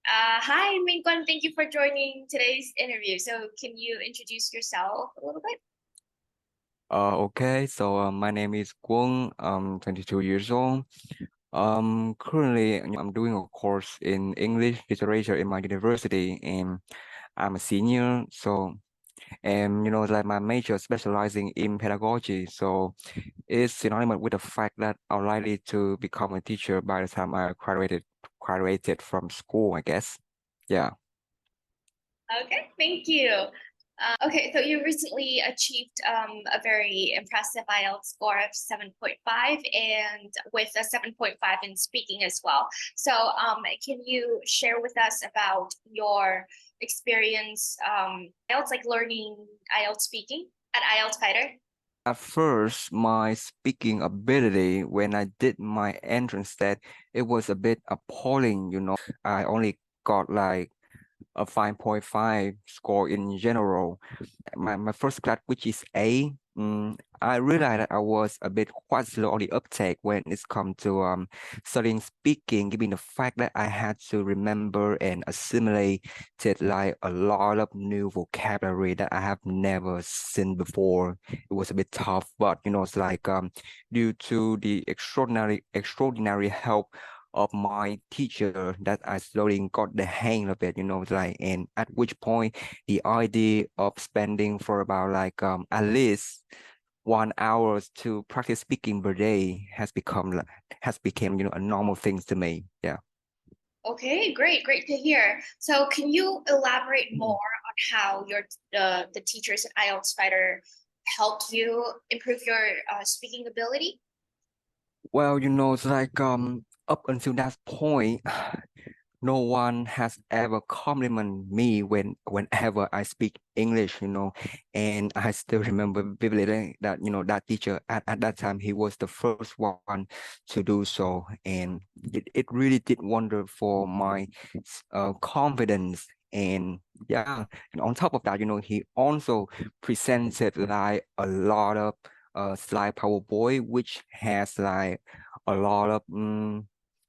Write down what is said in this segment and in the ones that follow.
Hi, Minh Quân. Thank you for joining today's interview. So, can you introduce yourself a little bit? Okay, so my name is Quân. I'm 22 years old. Currently, I'm doing a course in English literature in my university, and I'm a senior. So, and like my major specializing in pedagogy. So, it's synonymous with the fact that I'm likely to become a teacher by the time I graduated from school, I guess. Yeah. Okay, thank you. Okay, so you recently achieved a very impressive IELTS score of 7.5 and with a 7.5 in speaking as well. So, can you share with us about your experience IELTS, like learning IELTS speaking at IELTS Fighter? At first, my speaking ability, when I did my entrance test, it was a bit appalling. I only got like a 5.5 score in general. My first class, which is A, I realized that I was a bit quite slow on the uptake when it's come to studying speaking, given the fact that I had to remember and assimilate like a lot of new vocabulary that I have never seen before. It was a bit tough, but it's like due to the extraordinary help of my teacher that I slowly got the hang of it. It's like, and at which point the idea of spending for about like at least 1 hour to practice speaking per day has become a normal thing to me. Yeah. Okay, great to hear. So, can you elaborate more Mm. on how the teachers at IELTS Fighter helped you improve your speaking ability? Well, it's like up until that point, no one has ever complimented me whenever I speak English. And I still remember vividly that that teacher at that time, he was the first one to do so, and it really did wonder for my confidence. And yeah, and on top of that, he also presented like a lot of slide PowerPoint, which has like a lot of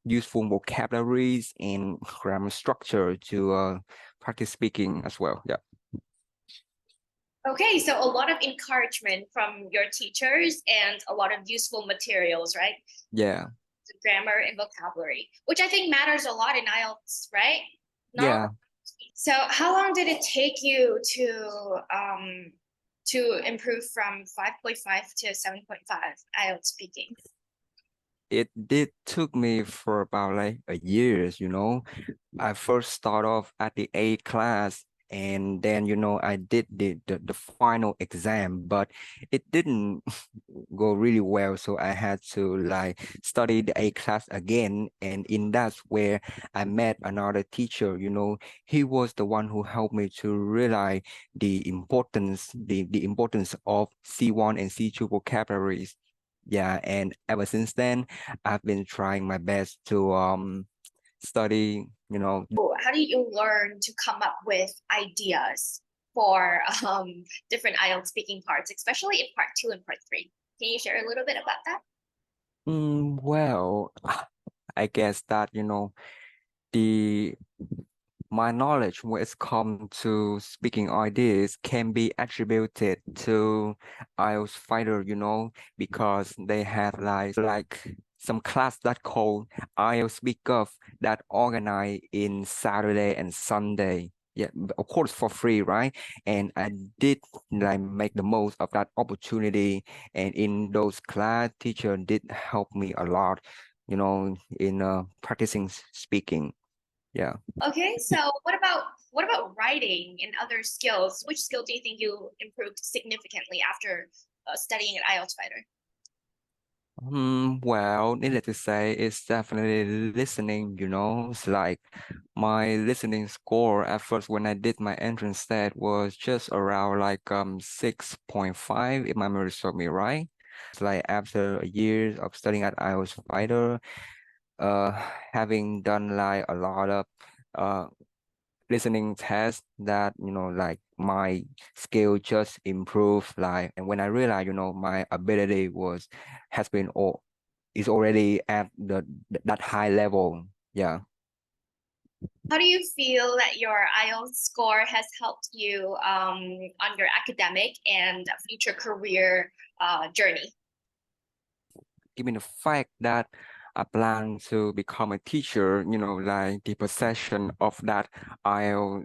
useful vocabularies and grammar structure to practice speaking as well. Yeah. Okay, so a lot of encouragement from your teachers and a lot of useful materials, right? Yeah. Grammar and vocabulary, which I think matters a lot in IELTS, right? Not only. Yeah. So, how long did it take you to improve from 5.5 to 7.5 IELTS speaking? It did took me for about like a years. I first start off at the A class, and then I did the final exam, but it didn't go really well. So I had to like study the A class again, and in that's where I met another teacher. He was the one who helped me to realize the importance of C1 and C2 vocabularies. Yeah, and ever since then, I've been trying my best to study. How do you learn to come up with ideas for different IELTS speaking parts, especially in part two and part three? Can you share a little bit about that? Well, I guess that the my knowledge when it's come to speaking ideas can be attributed to IELTS Fighter, because they have like some class that called IELTS Speak Up that organized in Saturday and Sunday. Yeah, of course for free, right? And I did like make the most of that opportunity. And in those class, teacher did help me a lot, in practicing speaking. Yeah. Okay, so what about writing and other skills? Which skill do you think you improved significantly after studying at IELTS Fighter? Well, needless to say, it's definitely listening. It's like my listening score at first when I did my entrance test was just around like 6.5 if my memory serves me right. It's like after a year of studying at IELTS Fighter, uh having done like a lot of uh listening test that like my skill just improved, like, and when I realized my ability has been all is already at that high level. Yeah. How do you feel that your IELTS score has helped you on your academic and future career journey? Given the fact that I plan to become a teacher, like the possession of that IELTS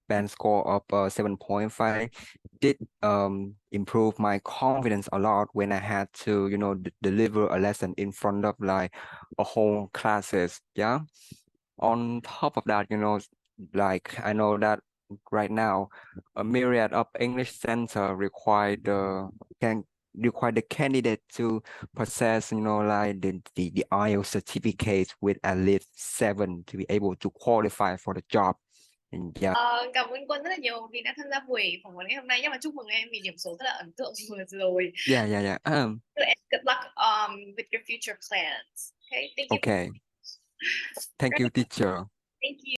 band score of 7.5 did improve my confidence a lot when I had to, deliver a lesson in front of like a whole classes. Yeah. On top of that, like I know that right now a myriad of English center require the candidate to possess, like the IELTS certificate with at least 7 to be able to qualify for the job. And yeah. Cảm ơn Quân rất là nhiều vì đã tham gia buổi phỏng vấn ngày hôm nay, nhưng mà chúc mừng em vì điểm số rất là ấn tượng vừa rồi. Yeah. Good luck with your future plans. Okay, thank you. Okay. Thank you, teacher. Thank you.